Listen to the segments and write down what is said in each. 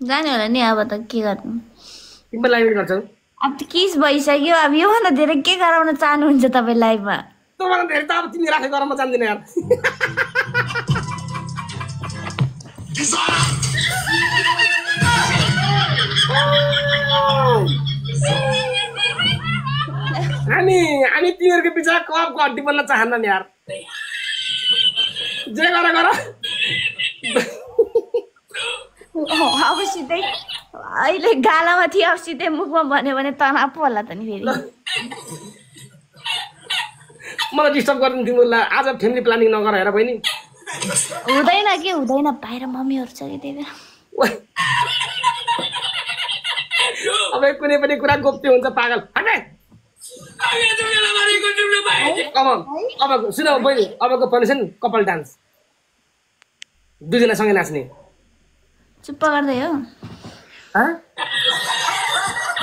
जाने होला नि अब त के गर्नु तिम्रो लाइभ गर्छौ अब त किस भइसक्यो अब योभन्दा धेरै के गराउन चाहनुहुन्छ तपाईँ लाइभमा तपाईँ धेरै त अब तिमी राखे गरम म जान्दिनँ यार हामी तिमीहरूको बिचरा क्लबको हड्डी बन्न चाहन्नन् यार जे गर अब सिधै अहिले गालामा थियो अब सिधै मुखमा भन्यो भने तनाव पो होला त नि फेरि मलाई डिस्टर्ब गर्नु तिमीलाई आज फ्यामिली प्लानिङ नगर हेर बहिनी हुँदैन के हुँदैन बाहिर मम्मीहरू छ कि त्यही भएर अब कुनै पनि कुरा गोप्य हुन्छ पागल हटे अब सुन बहिनी अबको पर्मिसन कपाल डान्स दुईजना सँगै नाच्ने चुप्प गर्दै हो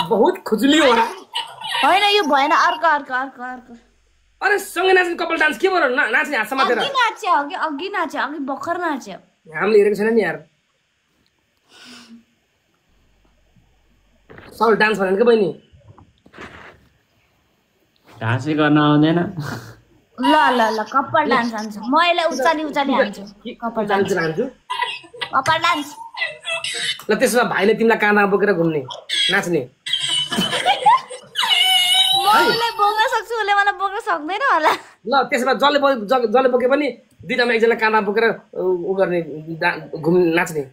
बहुत खुजुली हो होइन यो भएन अर्को अर्को अर्को अर्को अरे सँगै नाच्ने कपाल डान्स के भयो नाच्ने हात समातेर अघि नाच्यो अघि नाच्यो अघि भर्खर नाच्यो हामीले हेरेको छैन नि यार सब डान्स भनेको के बहिनी डान्सै गर्न आउँदैन ल ल ल कपाल डान्स हान्छु म यसलाई उचाली उचाली हान्छु कपाल डान्स हान्छु कपाल डान्स ल त्यसो भए भाइले तिमीलाई काँधा बोकेर घुम्ने नाच्ने मैले बोक्न सक्छु उसले मलाई बोक्न सक्दैन होला ल त्यसो भए जसले बोके पनि दुईटामा एकजना काँधा बोकेर उ गर्ने घुम नाच्ने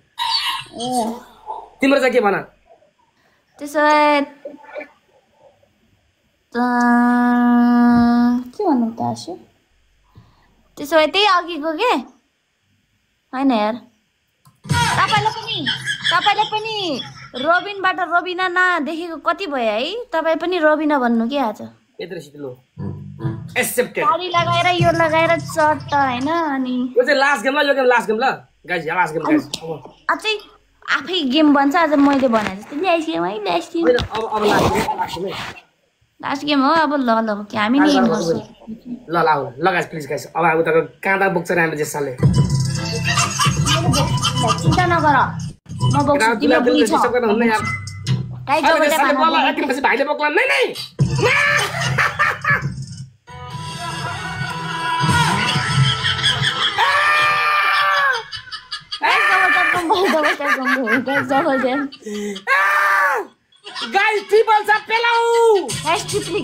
तिम्रो चाहिँ के भन त्यसो भए के भन्नु त आशु त्यसो भए त्यही अघिको के होइन यार तपाईँले पनि रोबिनबाट रोबिना नदेखेको कति भयो है तपाईँ पनि रोबिना भन्नु के आज साडी लगाएर यो लगाएर चट्ट होइन अनि यो चाहिँ लास्ट गेम ल यो गेम लास्ट गेम ल गाइस लास्ट गेम गाइस अझै आफै गेम भन्छ आज मैले भने जस्तो लास्ट गेम है लास्ट गेम अब लास्ट गेम हो अब ल ल के हामी नि ल गाइस प्लिज गाइस अब अब त काँदा बोक्छ रे हामी जेसाले चिन्ता नगर म बोक्छु तिम्रो बुढी छ टाइट गरेर खाना एकपछि भाइले बोक्ला नै नै Guys, people sa pelau. Guys, triply.